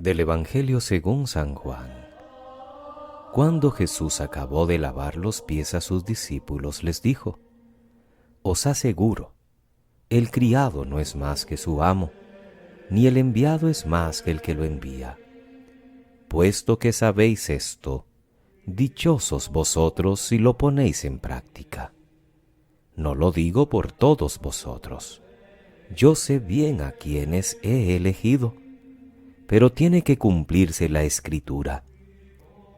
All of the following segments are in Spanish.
Del Evangelio según San Juan. Cuando Jesús acabó de lavar los pies a sus discípulos, les dijo: Os aseguro, el criado no es más que su amo, ni el enviado es más que el que lo envía. Puesto que sabéis esto, dichosos vosotros si lo ponéis en práctica. No lo digo por todos vosotros. Yo sé bien a quienes he elegido, pero tiene que cumplirse la Escritura.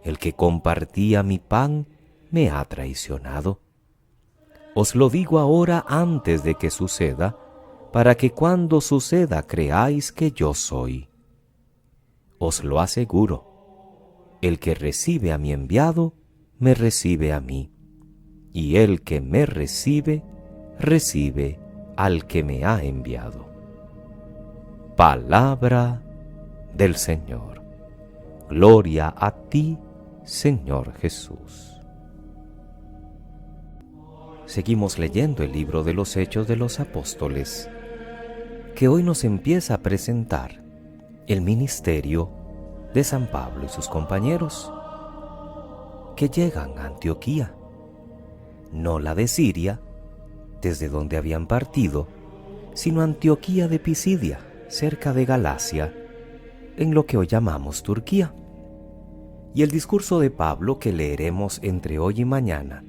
El que compartía mi pan me ha traicionado. Os lo digo ahora antes de que suceda, para que cuando suceda creáis que yo soy. Os lo aseguro, el que recibe a mi enviado, me recibe a mí, y el que me recibe, recibe al que me ha enviado. Palabra del Señor. Gloria a ti, Señor Jesús. Seguimos leyendo el libro de los Hechos de los Apóstoles, que hoy nos empieza a presentar el ministerio de San Pablo y sus compañeros, que llegan a Antioquía, no la de Siria, desde donde habían partido, sino Antioquía de Pisidia, cerca de Galacia, en lo que hoy llamamos Turquía. Y el discurso de Pablo que leeremos entre hoy y mañana,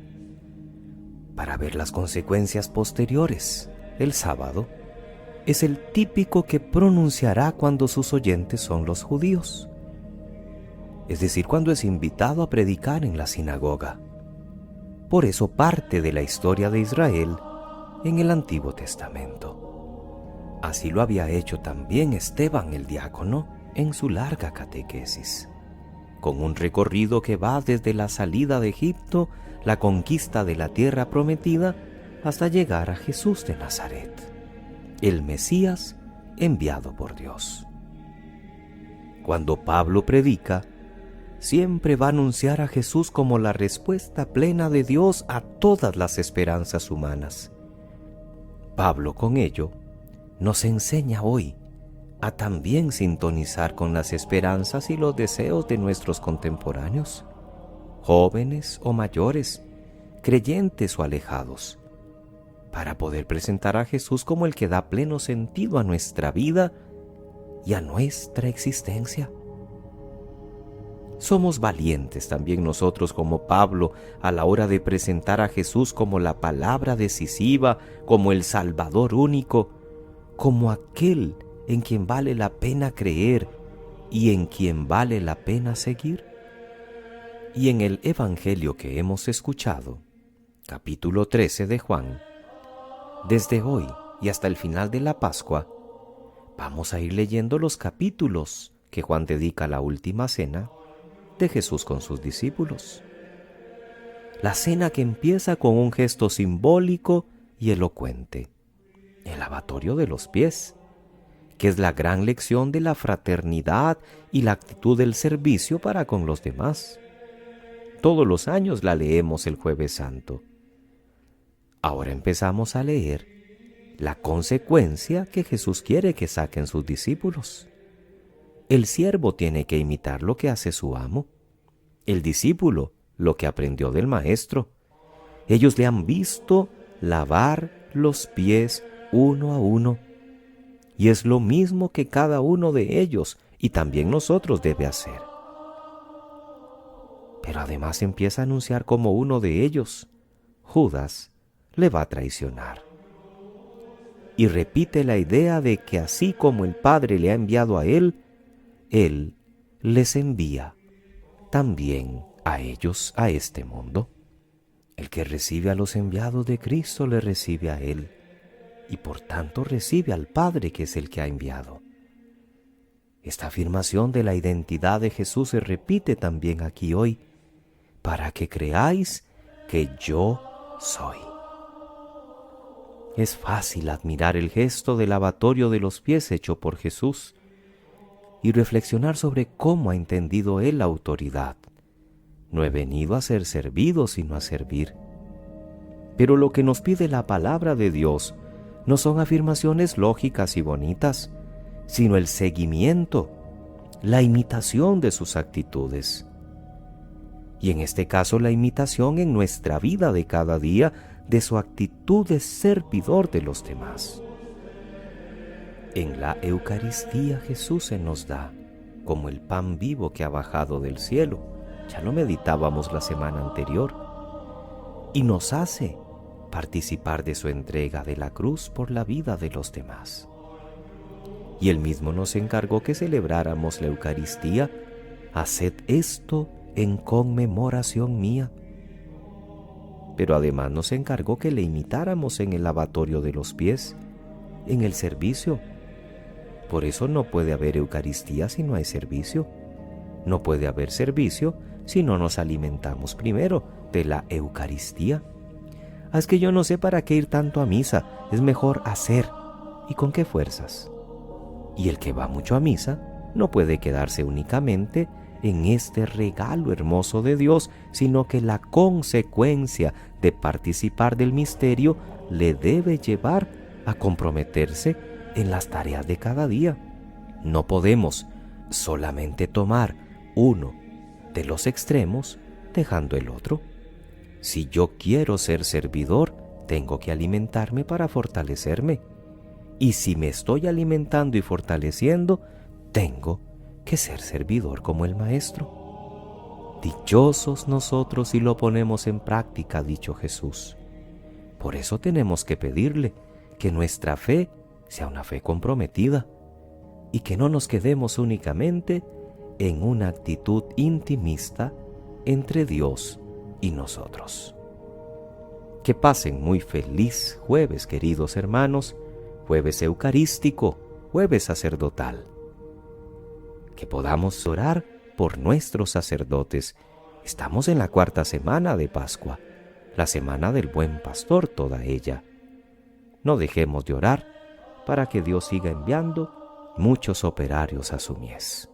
para ver las consecuencias posteriores, el sábado, es el típico que pronunciará cuando sus oyentes son los judíos, es decir, cuando es invitado a predicar en la sinagoga. Por eso parte de la historia de Israel en el Antiguo Testamento. Así lo había hecho también Esteban el diácono en su larga catequesis, con un recorrido que va desde la salida de Egipto, la conquista de la tierra prometida, hasta llegar a Jesús de Nazaret, el Mesías enviado por Dios. Cuando Pablo predica, siempre va a anunciar a Jesús como la respuesta plena de Dios a todas las esperanzas humanas. Pablo con ello nos enseña hoy a también sintonizar con las esperanzas y los deseos de nuestros contemporáneos, jóvenes o mayores, creyentes o alejados, para poder presentar a Jesús como el que da pleno sentido a nuestra vida y a nuestra existencia. Somos valientes también nosotros como Pablo a la hora de presentar a Jesús como la palabra decisiva, como el Salvador único, como aquel en quien vale la pena creer y en quien vale la pena seguir. Y en el Evangelio que hemos escuchado, capítulo 13 de Juan, desde hoy y hasta el final de la Pascua, vamos a ir leyendo los capítulos que Juan dedica a la última cena de Jesús con sus discípulos. La cena que empieza con un gesto simbólico y elocuente, el lavatorio de los pies, que es la gran lección de la fraternidad y la actitud del servicio para con los demás. Todos los años la leemos el Jueves Santo. Ahora empezamos a leer la consecuencia que Jesús quiere que saquen sus discípulos. El siervo tiene que imitar lo que hace su amo, el discípulo lo que aprendió del maestro. Ellos le han visto lavar los pies uno a uno, y es lo mismo que cada uno de ellos y también nosotros debe hacer. Pero además empieza a anunciar como uno de ellos, Judas, le va a traicionar. Y repite la idea de que así como el Padre le ha enviado a él les envía también a ellos a este mundo. El que recibe a los enviados de Cristo le recibe a él, y por tanto recibe al Padre que es el que ha enviado. Esta afirmación de la identidad de Jesús se repite también aquí hoy, para que creáis que yo soy. Es fácil admirar el gesto del lavatorio de los pies hecho por Jesús y reflexionar sobre cómo ha entendido él la autoridad. No he venido a ser servido, sino a servir. Pero lo que nos pide la palabra de Dios no son afirmaciones lógicas y bonitas, sino el seguimiento, la imitación de sus actitudes. Y en este caso la imitación en nuestra vida de cada día de su actitud de servidor de los demás. En la Eucaristía Jesús se nos da como el pan vivo que ha bajado del cielo. Ya lo meditábamos la semana anterior. Y nos hace participar de su entrega de la cruz por la vida de los demás. Y Él mismo nos encargó que celebráramos la Eucaristía. Haced esto en conmemoración mía. Pero además nos encargó que le imitáramos en el lavatorio de los pies, en el servicio. Por eso no puede haber Eucaristía si no hay servicio. No puede haber servicio si no nos alimentamos primero de la Eucaristía. Es que yo no sé para qué ir tanto a misa, es mejor hacer. ¿Y con qué fuerzas? Y el que va mucho a misa no puede quedarse únicamente en este regalo hermoso de Dios, sino que la consecuencia de participar del misterio le debe llevar a comprometerse en las tareas de cada día. No podemos solamente tomar uno de los extremos dejando el otro. Si yo quiero ser servidor, tengo que alimentarme para fortalecerme. Y si me estoy alimentando y fortaleciendo, tengo que ser servidor como el Maestro. Dichosos nosotros si lo ponemos en práctica, ha dicho Jesús. Por eso tenemos que pedirle que nuestra fe sea una fe comprometida y que no nos quedemos únicamente en una actitud intimista entre Dios y nosotros. Que pasen muy feliz jueves, queridos hermanos, jueves eucarístico, jueves sacerdotal. Que podamos orar por nuestros sacerdotes. Estamos en la 4ª semana de Pascua, la semana del Buen Pastor toda ella. No dejemos de orar para que Dios siga enviando muchos operarios a su mies.